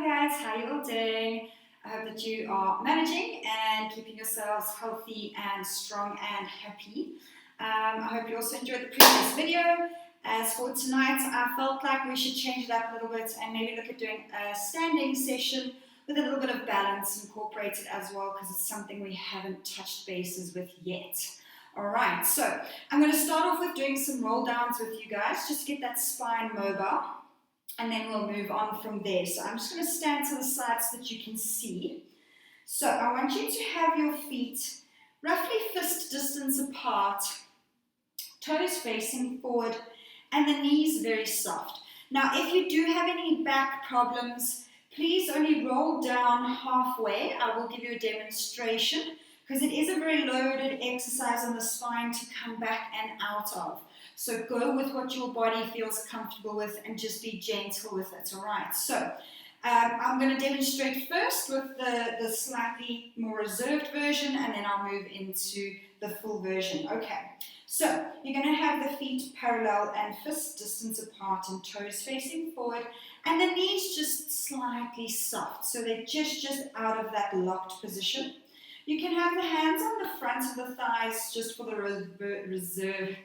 guys, how you all doing? I hope that you are managing and keeping yourselves healthy and strong and happy. I hope you also enjoyed the previous video. As for tonight, I felt like we should change it up a little bit and maybe look at doing a standing session with a little bit of balance incorporated as well, because it's something we haven't touched bases with yet. Alright, so I'm going to start off with doing some roll downs with you guys, just to get that spine mobile. And then we'll move on from there. So I'm just going to stand to the side so that you can see. So I want you to have your feet roughly fist distance apart, toes facing forward, and the knees very soft. Now, if you do have any back problems, please only roll down halfway. I will give you a demonstration because it is a very loaded exercise on the spine to come back and out of. So go with what your body feels comfortable with and just be gentle with it, all right? So I'm going to demonstrate first with the slightly more reserved version, and then I'll move into the full version. Okay, so you're going to have the feet parallel and fist distance apart and toes facing forward, and the knees just slightly soft, so they're just out of that locked position. You can have the hands on the front of the thighs just for the reserved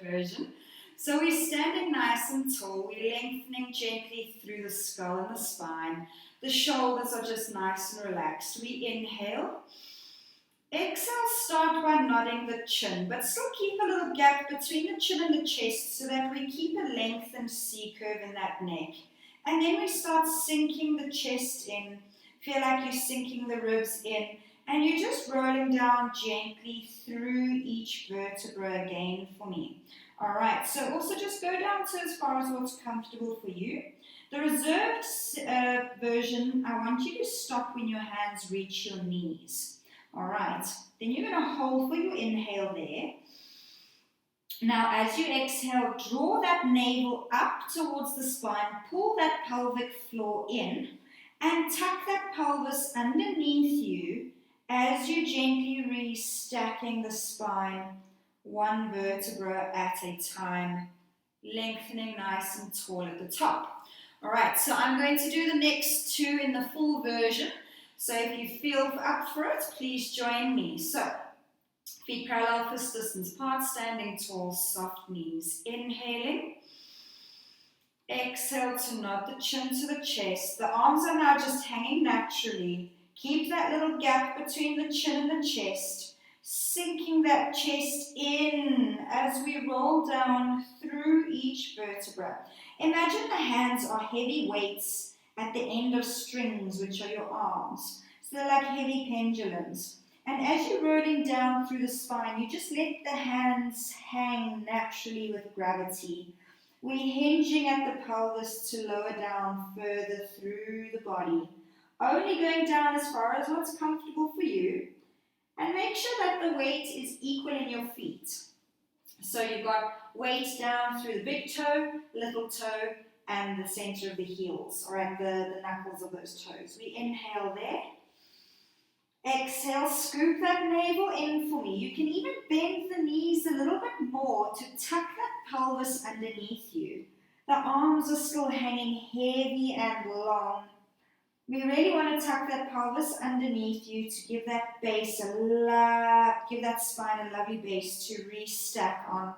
version. So we're standing nice and tall. We're lengthening gently through the skull and the spine. The shoulders are just nice and relaxed. We inhale. Exhale, start by nodding the chin, but still keep a little gap between the chin and the chest so that we keep a lengthened C-curve in that neck. And then we start sinking the chest in. Feel like you're sinking the ribs in, and you're just rolling down gently through each vertebra again for me. All right, so also just go down to as far as what's comfortable for you. The reserved version, I want you to stop when your hands reach your knees. All right, then you're going to hold for your inhale there. Now, as you exhale, draw that navel up towards the spine, pull that pelvic floor in, and tuck that pelvis underneath you as you're gently restacking the spine, one vertebra at a time, lengthening nice and tall at the top. All right, so I'm going to do the next two in the full version. So if you feel up for it, please join me. So feet parallel, fist distance apart, standing tall, soft knees. Inhaling. Exhale to nod the chin to the chest. The arms are now just hanging naturally. Keep that little gap between the chin and the chest, sinking that chest in as we roll down through each vertebra. Imagine the hands are heavy weights at the end of strings, which are your arms. So they're like heavy pendulums. And as you're rolling down through the spine, you just let the hands hang naturally with gravity. We're hinging at the pelvis to lower down further through the body. Only going down as far as what's comfortable for you. And make sure that the weight is equal in your feet. So you've got weight down through the big toe, little toe, and the center of the heels, or at the knuckles of those toes. We inhale there. Exhale, scoop that navel in for me. You can even bend the knees a little bit more to tuck that pelvis underneath you. The arms are still hanging heavy and long. We really want to tuck that pelvis underneath you to give that base give that spine a lovely base to restack on.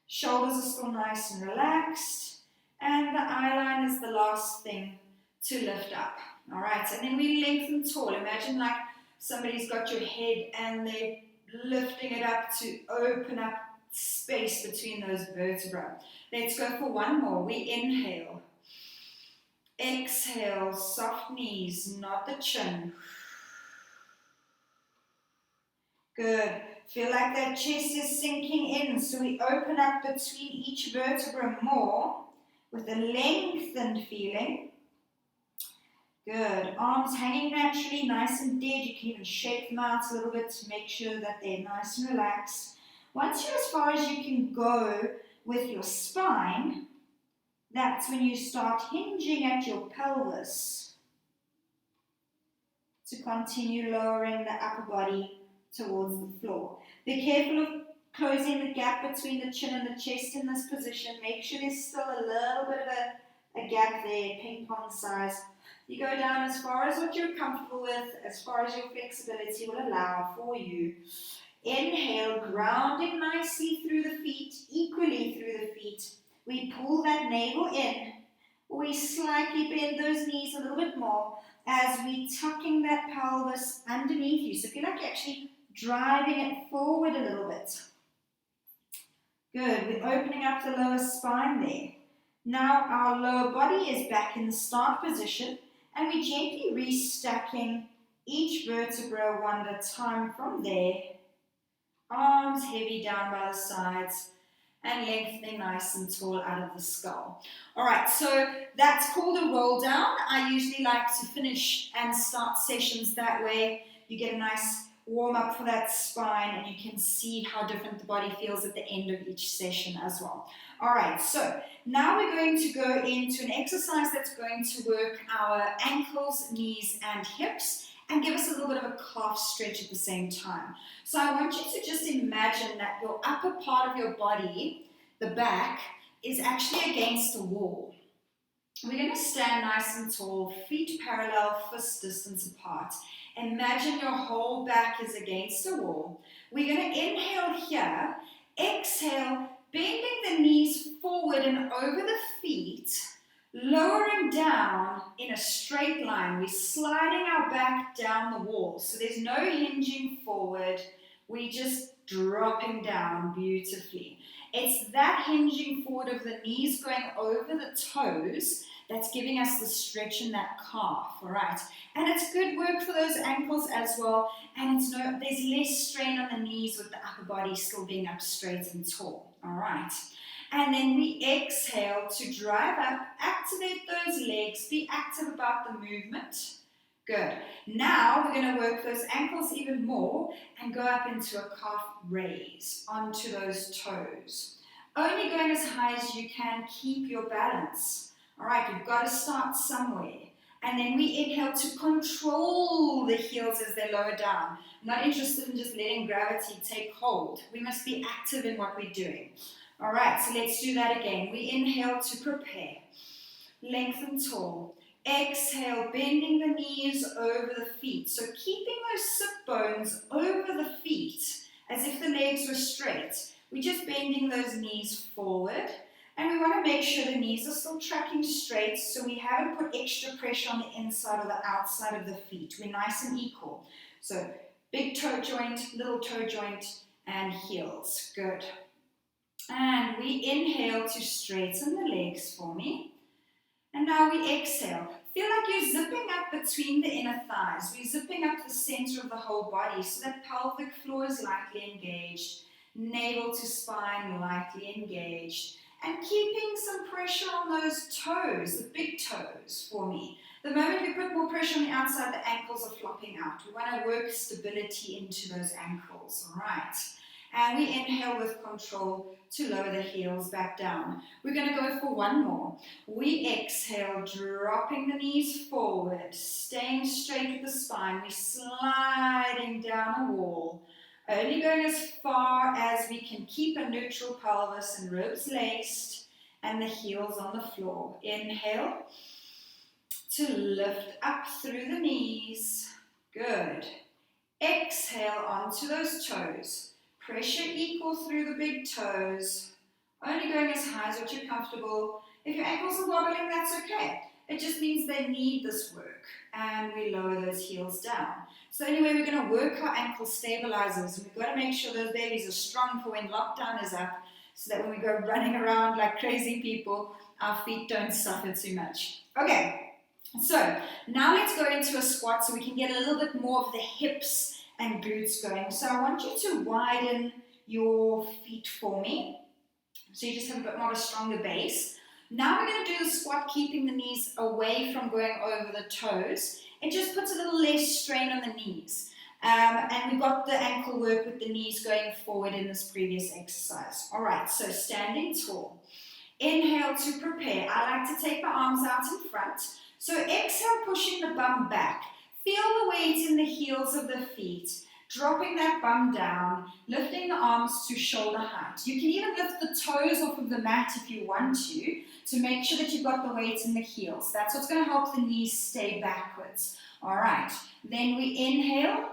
Shoulders are still nice and relaxed. And the eye line is the last thing to lift up. All right, and then we lengthen tall. Imagine like somebody's got your head and they're lifting it up to open up space between those vertebrae. Let's go for one more. We inhale. Exhale, soft knees, nod the chin. Good. Feel like that chest is sinking in, so we open up between each vertebra more with a lengthened feeling. Good. Arms hanging naturally, nice and dead. You can even shake them out a little bit to make sure that they're nice and relaxed. Once you're as far as you can go with your spine, that's when you start hinging at your pelvis to continue lowering the upper body towards the floor. Be careful of closing the gap between the chin and the chest in this position. Make sure there's still a little bit of a gap there, ping pong size. You go down as far as what you're comfortable with, as far as your flexibility will allow for you. Inhale, grounding nicely through the feet, equally through the feet. We pull that navel in. We slightly bend those knees a little bit more as we tucking that pelvis underneath you. So feel like you're actually driving it forward a little bit. Good. We're opening up the lower spine there. Now our lower body is back in the start position, and we're gently restacking each vertebra one at a time from there. Arms heavy down by the sides and lengthening nice and tall out of the skull. All right, so that's called a roll down. I usually like to finish and start sessions that way. You get a nice warm up for that spine, and you can see how different the body feels at the end of each session as well. All right, so now we're going to go into an exercise that's going to work our ankles, knees, and hips, and give us a little bit of a calf stretch at the same time. So I want you to just imagine that your upper part of your body, the back, is actually against a wall. We're going to stand nice and tall, feet parallel, fist distance apart. Imagine your whole back is against a wall. We're going to inhale here, exhale, bending the knees forward and over the feet, lowering down in a straight line. We're sliding our back down the wall. So there's no hinging forward. We're just dropping down beautifully. It's that hinging forward of the knees going over the toes that's giving us the stretch in that calf, all right? And it's good work for those ankles as well. And there's less strain on the knees with the upper body still being up straight and tall, all right? And then we exhale to drive up, activate those legs, be active about the movement. Good. Now we're going to work those ankles even more and go up into a calf raise onto those toes. Only going as high as you can, keep your balance. All right, you've got to start somewhere. And then we inhale to control the heels as they lower down. I'm not interested in just letting gravity take hold. We must be active in what we're doing. All right, so let's do that again. We inhale to prepare. Lengthen tall. Exhale, bending the knees over the feet. So keeping those sit bones over the feet as if the legs were straight. We're just bending those knees forward. And we want to make sure the knees are still tracking straight so we haven't put extra pressure on the inside or the outside of the feet. We're nice and equal. So big toe joint, little toe joint, and heels. Good. And we inhale to straighten the legs for me. And now we exhale. Feel like you're zipping up between the inner thighs. We're zipping up the center of the whole body so that pelvic floor is lightly engaged. Navel to spine lightly engaged. And keeping some pressure on those toes, the big toes for me. The moment we put more pressure on the outside, the ankles are flopping out. We want to work stability into those ankles, all right? And we inhale with control to lower the heels back down. We're going to go for one more. We exhale, dropping the knees forward, staying straight with the spine. We're sliding down a wall, only going as far as we can keep a neutral pelvis and ribs laced and the heels on the floor. Inhale to lift up through the knees. Good. Exhale onto those toes. Pressure equal through the big toes, only going as high as what you're comfortable. If your ankles are wobbling, that's okay. It just means they need this work, and we lower those heels down. So anyway, we're going to work our ankle stabilizers, and we've got to make sure those babies are strong for when lockdown is up, so that when we go running around like crazy people, our feet don't suffer too much. Okay, so now let's go into a squat so we can get a little bit more of the hips and glutes going. So I want you to widen your feet for me. So you just have a bit more of a stronger base. Now we're going to do the squat, keeping the knees away from going over the toes. It just puts a little less strain on the knees. And we got the ankle work with the knees going forward in this previous exercise. All right, so standing tall. Inhale to prepare. I like to take my arms out in front. So exhale, pushing the bum back. Feel the weight in the heels of the feet, dropping that bum down, lifting the arms to shoulder height. You can even lift the toes off of the mat if you want to. to make sure that you've got the weight in the heels. That's what's going to help the knees stay backwards. All right, then we inhale.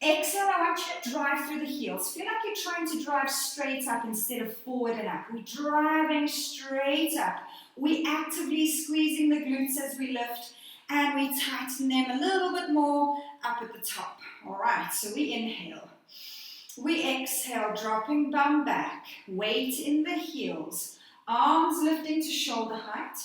Exhale, I want you to drive through the heels. Feel like you're trying to drive straight up instead of forward and up. We're driving straight up. We're actively squeezing the glutes as we lift, and we tighten them a little bit more up at the top. All right, so we inhale. We exhale, dropping bum back, weight in the heels, arms lifting to shoulder height.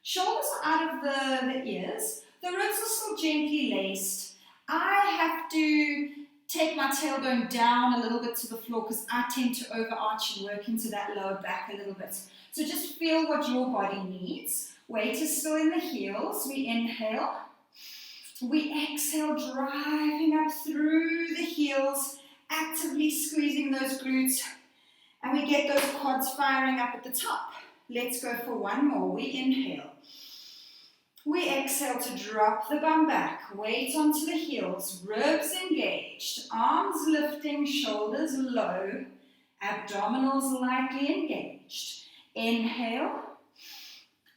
Shoulders are out of the ears. The ribs are still gently laced. I have to take my tailbone down a little bit to the floor because I tend to overarch and work into that lower back a little bit. So just feel what your body needs. Weight is still in the heels. We inhale. We exhale, driving up through the heels, actively squeezing those glutes, and we get those quads firing up at the top. Let's go for one more. We inhale. We exhale to drop the bum back, weight onto the heels, ribs engaged, arms lifting, shoulders low, abdominals lightly engaged. Inhale.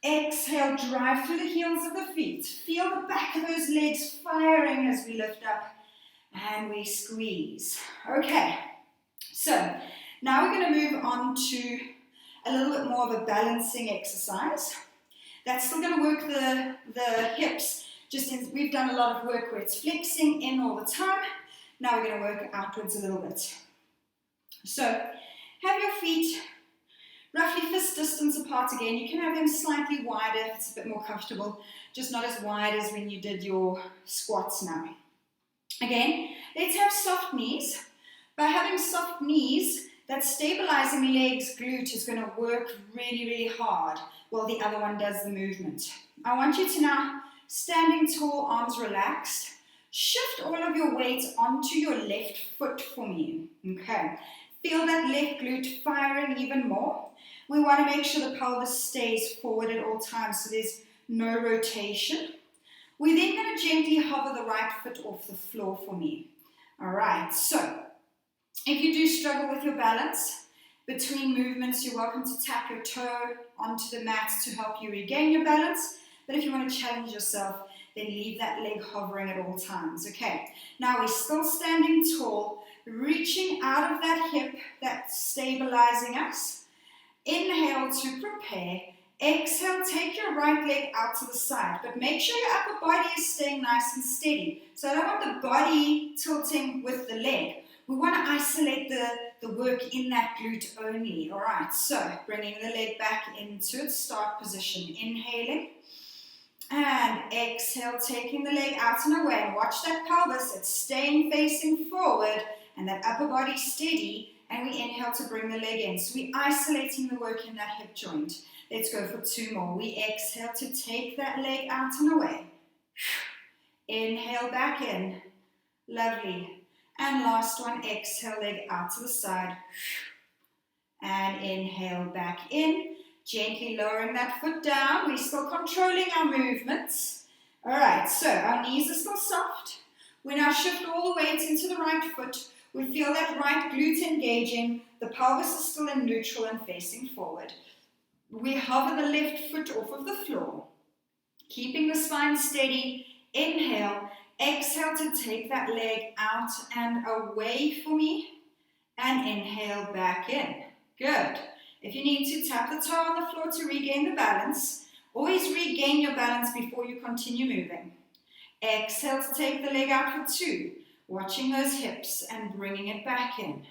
Exhale, drive through the heels of the feet. Feel the back of those legs firing as we lift up and we squeeze. Okay, so now we're going to move on to a little bit more of a balancing exercise. That's still going to work the hips. We've done a lot of work where it's flexing in all the time. Now we're going to work outwards a little bit. So have your feet roughly fist distance apart again. You can have them slightly wider if it's a bit more comfortable, just not as wide as when you did your squats now. Again, let's have soft knees. By having soft knees, that stabilizing legs glute is going to work really, really hard while the other one does the movement. I want you to now, standing tall, arms relaxed, shift all of your weight onto your left foot for me. Okay. Feel that left glute firing even more. We want to make sure the pelvis stays forward at all times so there's no rotation. We're then going to gently hover the right foot off the floor for me. All right, so if you do struggle with your balance between movements, you're welcome to tap your toe onto the mat to help you regain your balance. But if you want to challenge yourself, then leave that leg hovering at all times. Okay, now we're still standing tall, reaching out of that hip that's stabilizing us. Inhale to prepare. Exhale, take your right leg out to the side, but make sure your upper body is staying nice and steady. So I don't want the body tilting with the leg. We want to isolate the work in that glute only. All right, so bringing the leg back into its start position. Inhaling. And exhale, taking the leg out and away. And watch that pelvis, it's staying facing forward and that upper body steady. And we inhale to bring the leg in. So we're isolating the work in that hip joint. Let's go for two more. We exhale to take that leg out and away. Inhale back in. Lovely. And last one, exhale, leg out to the side. And inhale back in. Gently lowering that foot down. We're still controlling our movements. All right, so our knees are still soft. We now shift all the weight into the right foot. We feel that right glute engaging. The pelvis is still in neutral and facing forward. We hover the left foot off of the floor. Keeping the spine steady. Inhale. Exhale to take that leg out and away for me. And inhale back in. Good. If you need to, tap the toe on the floor to regain the balance. Always regain your balance before you continue moving. Exhale to take the leg out for two. Watching those hips and bringing it back in.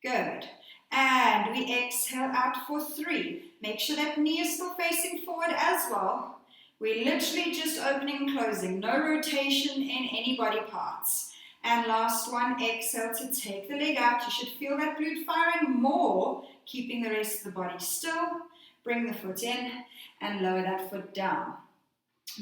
Good. And we exhale out for three. Make sure that knee is still facing forward as well. We're literally just opening and closing. No rotation in any body parts. And last one, exhale to take the leg out. You should feel that glute firing more, keeping the rest of the body still. Bring the foot in and lower that foot down.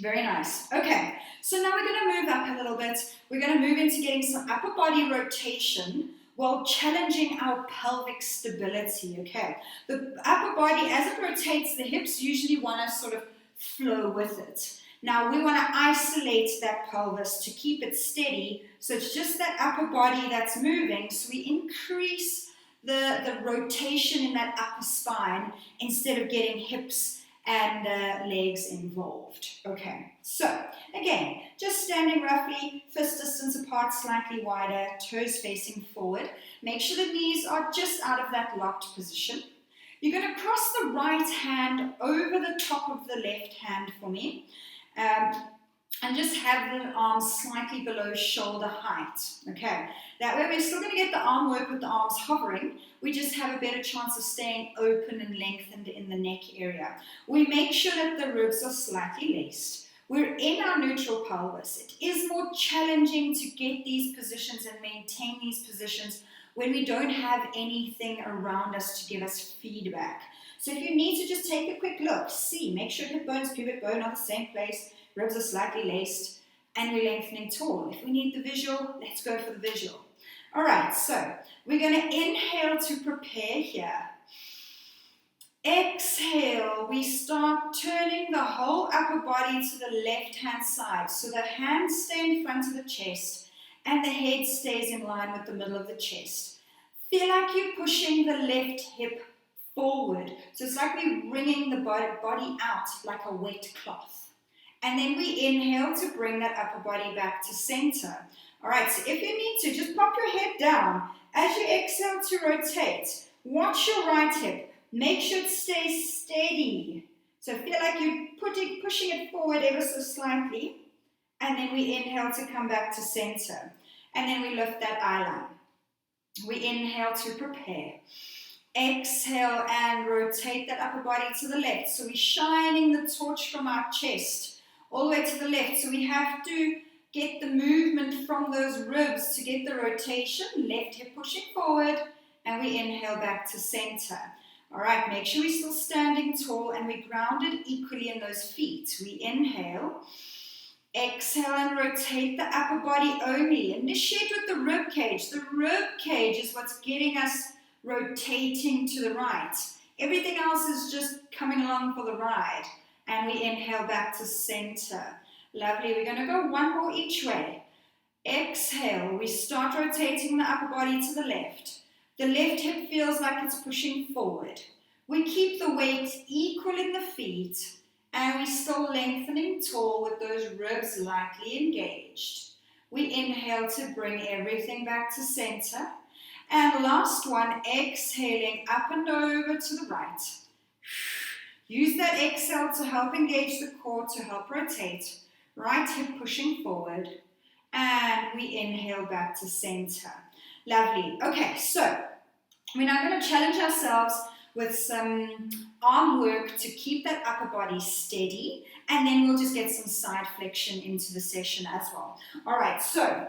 Very nice. Okay, so now we're going to move up a little bit. We're going to move into getting some upper body rotation while challenging our pelvic stability, okay? The upper body, as it rotates, the hips usually want to sort of flow with it. Now we want to isolate that pelvis to keep it steady, so it's just that upper body that's moving, so we increase the rotation in that upper spine instead of getting hips and legs involved. Okay, so again, just standing roughly fist distance apart, slightly wider, toes facing forward. Make sure the knees are just out of that locked position. You're going to cross the right hand over the top of the left hand for me. And just have the arms slightly below shoulder height. Okay, that way we're still going to get the arm work with the arms hovering. We just have a better chance of staying open and lengthened in the neck area. We make sure that the ribs are slightly laced. We're in our neutral pelvis. It is more challenging to get these positions and maintain these positions when we don't have anything around us to give us feedback. So if you need to just take a quick look, see, make sure hip bones, pubic bone are the same place, ribs are slightly laced, and we're lengthening tall. If we need the visual, let's go for the visual. All right, so we're going to inhale to prepare here. Exhale, we start turning the whole upper body to the left-hand side. So the hands stay in front of the chest, and the head stays in line with the middle of the chest. Feel like you're pushing the left hip forward. So it's like we're wringing the body out like a wet cloth. And then we inhale to bring that upper body back to center. All right, so if you need to, just pop your head down. As you exhale to rotate, watch your right hip. Make sure it stays steady. So feel like you're pushing it forward ever so slightly. And then we inhale to come back to center. And then we lift that eye line. We inhale to prepare. Exhale and rotate that upper body to the left. So we're shining the torch from our chest all the way to the left. So we have to get the movement from those ribs to get the rotation. Left hip pushing forward, and we inhale back to center. All right, make sure we're still standing tall and we're grounded equally in those feet. We inhale. Exhale and rotate the upper body only. Initiate with the rib cage. The rib cage is what's getting us rotating to the right. Everything else is just coming along for the ride. And we inhale back to center. Lovely. We're going to go one more each way. Exhale. We start rotating the upper body to the left. The left hip feels like it's pushing forward. We keep the weight equal in the feet, and we're still lengthening tall with those ribs lightly engaged. We inhale to bring everything back to center. And last one, exhaling up and over to the right. Use that exhale to help engage the core, to help rotate. Right hip pushing forward. And we inhale back to center. Lovely. Okay, so we're now going to challenge ourselves with some arm work to keep that upper body steady, and then we'll just get some side flexion into the session as well. All right, so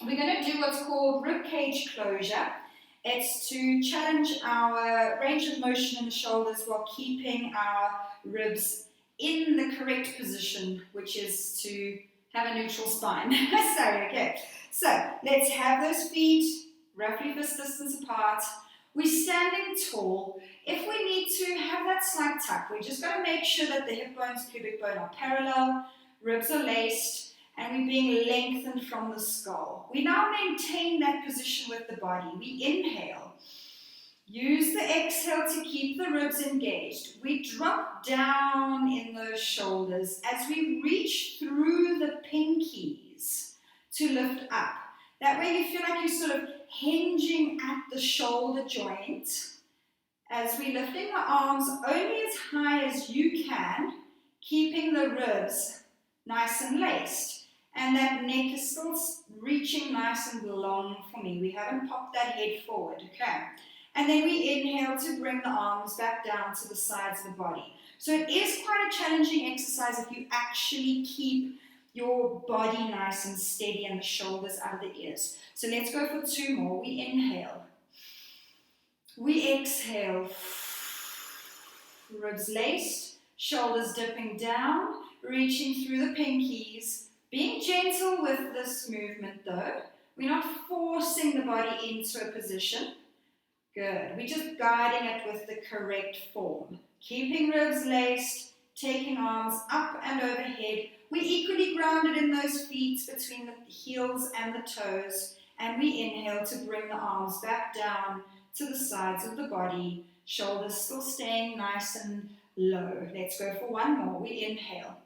we're going to do what's called rib cage closure. It's to challenge our range of motion in the shoulders while keeping our ribs in the correct position, which is to have a neutral spine. Sorry, okay. So let's have those feet roughly fist distance apart. We're standing tall. If we need to have that slight tuck, we just got to make sure that the hip bones, pubic bone are parallel, ribs are laced, and we're being lengthened from the skull. We now maintain that position with the body. We inhale. Use the exhale to keep the ribs engaged. We drop down in those shoulders as we reach through the pinkies to lift up. That way you feel like you're sort of hinging at the shoulder joint as we're lifting the arms only as high as you can, keeping the ribs nice and laced. And that neck is still reaching nice and long for me. We haven't popped that head forward, okay? And then we inhale to bring the arms back down to the sides of the body. So it is quite a challenging exercise if you actually keep your body nice and steady and the shoulders out of the ears. So let's go for two more. We inhale. We exhale. Ribs laced, shoulders dipping down, reaching through the pinkies. Being gentle with this movement though. We're not forcing the body into a position. Good. We're just guiding it with the correct form. Keeping ribs laced, taking arms up and overhead. We're equally grounded in those feet between the heels and the toes. And we inhale to bring the arms back down to the sides of the body. Shoulders still staying nice and low. Let's go for one more. We inhale.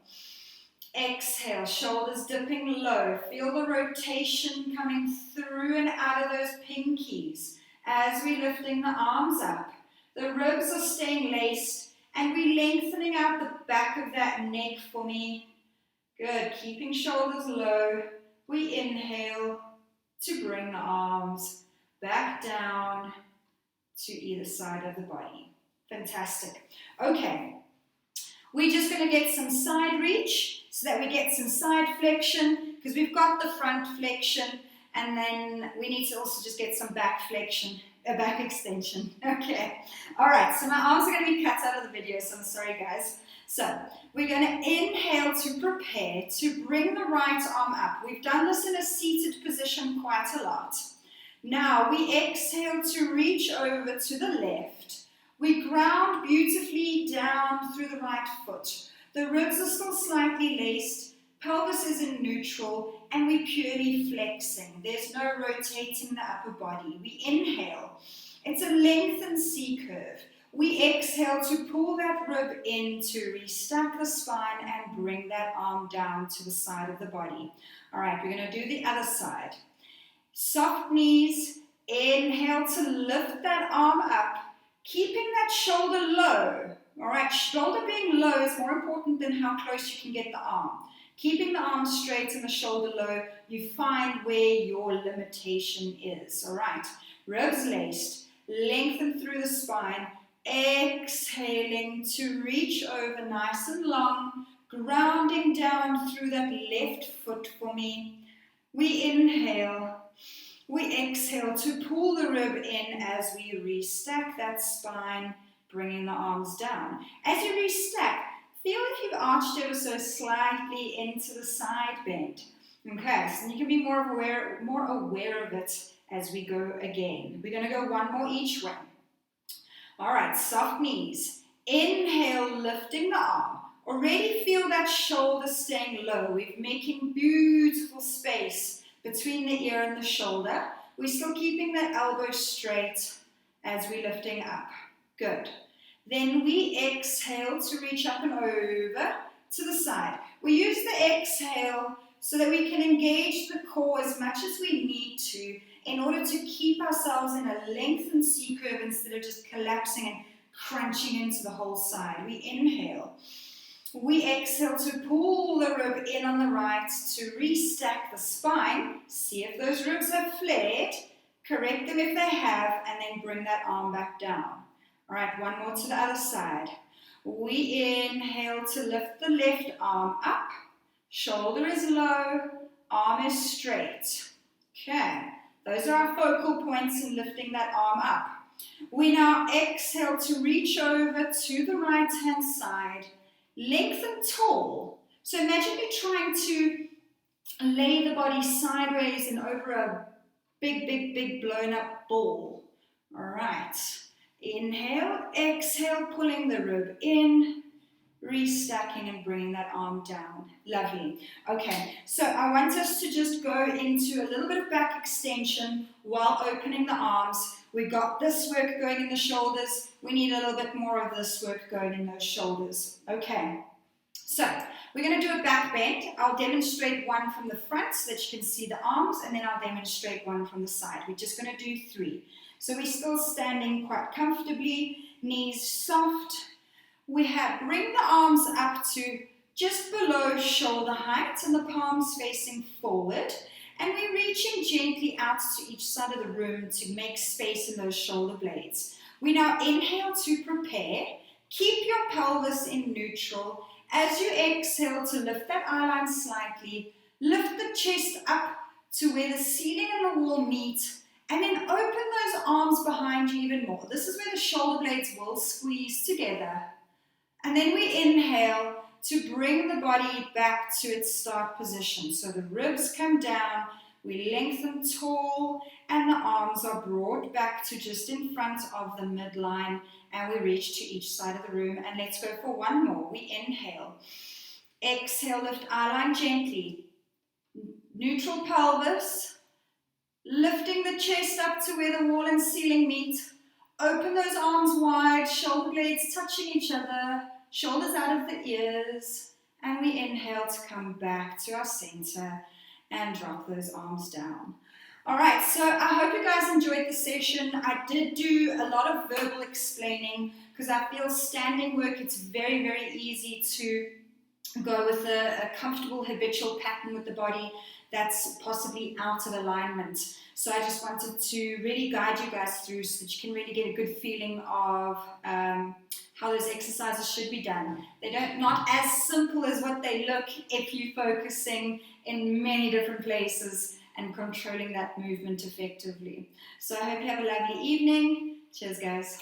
Exhale, shoulders dipping low. Feel the rotation coming through and out of those pinkies as we're lifting the arms up. The ribs are staying laced and we're lengthening out the back of that neck for me. Good, keeping shoulders low. We inhale to bring the arms back down to either side of the body. Fantastic. Okay, we're just going to get some side reach so that we get some side flexion, because we've got the front flexion, and then we need to also just get some back flexion, back extension. Okay, all right, so my arms are going to be cut out of the video, so I'm sorry guys. So we're going to inhale to prepare to bring the right arm up. We've done this in a seated position quite a lot. Now we exhale to reach over to the left. We ground beautifully down through the right foot. The ribs are still slightly laced, pelvis is in neutral, and we're purely flexing. There's no rotating the upper body. We inhale. It's a lengthened C curve. We exhale to pull that rib in to restack the spine and bring that arm down to the side of the body. All right, we're going to do the other side. Soft knees, inhale to lift that arm up, keeping that shoulder low. All right, shoulder being low is more important than how close you can get the arm. Keeping the arm straight and the shoulder low, you find where your limitation is. All right, ribs laced, lengthen through the spine, exhaling to reach over nice and long, grounding down through that left foot for me. We inhale. We exhale to pull the rib in as we restack that spine, bringing the arms down. As you restack, feel if you've arched ever so slightly into the side bend. Okay, so you can be more aware of it as we go again. We're going to go one more each way. All right, soft knees. Inhale, lifting the arm. Already feel that shoulder staying low. We're making beautiful space between the ear and the shoulder. We're still keeping the elbow straight as we're lifting up. Good. Then we exhale to reach up and over to the side. We use the exhale so that we can engage the core as much as we need to in order to keep ourselves in a lengthened C curve instead of just collapsing and crunching into the whole side. We inhale. We exhale to pull the rib in on the right to restack the spine. See if those ribs have flared. Correct them if they have, and then bring that arm back down. All right, one more to the other side. We inhale to lift the left arm up. Shoulder is low, arm is straight. Okay, those are our focal points in lifting that arm up. We now exhale to reach over to the right-hand side. Lengthen tall. So imagine you're trying to lay the body sideways and over a big blown up ball. All right. Inhale, exhale, pulling the rib in, restacking and bringing that arm down. Lovely. Okay, so I want us to just go into a little bit of back extension while opening the arms. We got this work going in the shoulders. We need a little bit more of this work going in those shoulders. Okay, so we're going to do a back bend. I'll demonstrate one from the front so that you can see the arms, and then I'll demonstrate one from the side. We're just going to do 3. So we're still standing quite comfortably, knees soft. We bring the arms up to just below shoulder height and the palms facing forward. And we're reaching gently out to each side of the room to make space in those shoulder blades. We now inhale to prepare. Keep your pelvis in neutral. As you exhale to lift that eye line slightly, lift the chest up to where the ceiling and the wall meet, and then open those arms behind you even more. This is where the shoulder blades will squeeze together. And then we inhale to bring the body back to its start position. So the ribs come down, we lengthen tall, and the arms are brought back to just in front of the midline, and we reach to each side of the room. And let's go for one more. We inhale. Exhale, lift eye line gently. Neutral pelvis. Lifting the chest up to where the wall and ceiling meet. Open those arms wide, shoulder blades touching each other. shoulders out of the ears, and we inhale to come back to our center and drop those arms down. All right, so I hope you guys enjoyed the session. I did do a lot of verbal explaining because I feel standing work, it's very, very easy to go with a comfortable habitual pattern with the body that's possibly out of alignment. So I just wanted to really guide you guys through so that you can really get a good feeling of how those exercises should be done. They're not as simple as what they look if you're focusing in many different places and controlling that movement effectively. So I hope you have a lovely evening. Cheers, guys.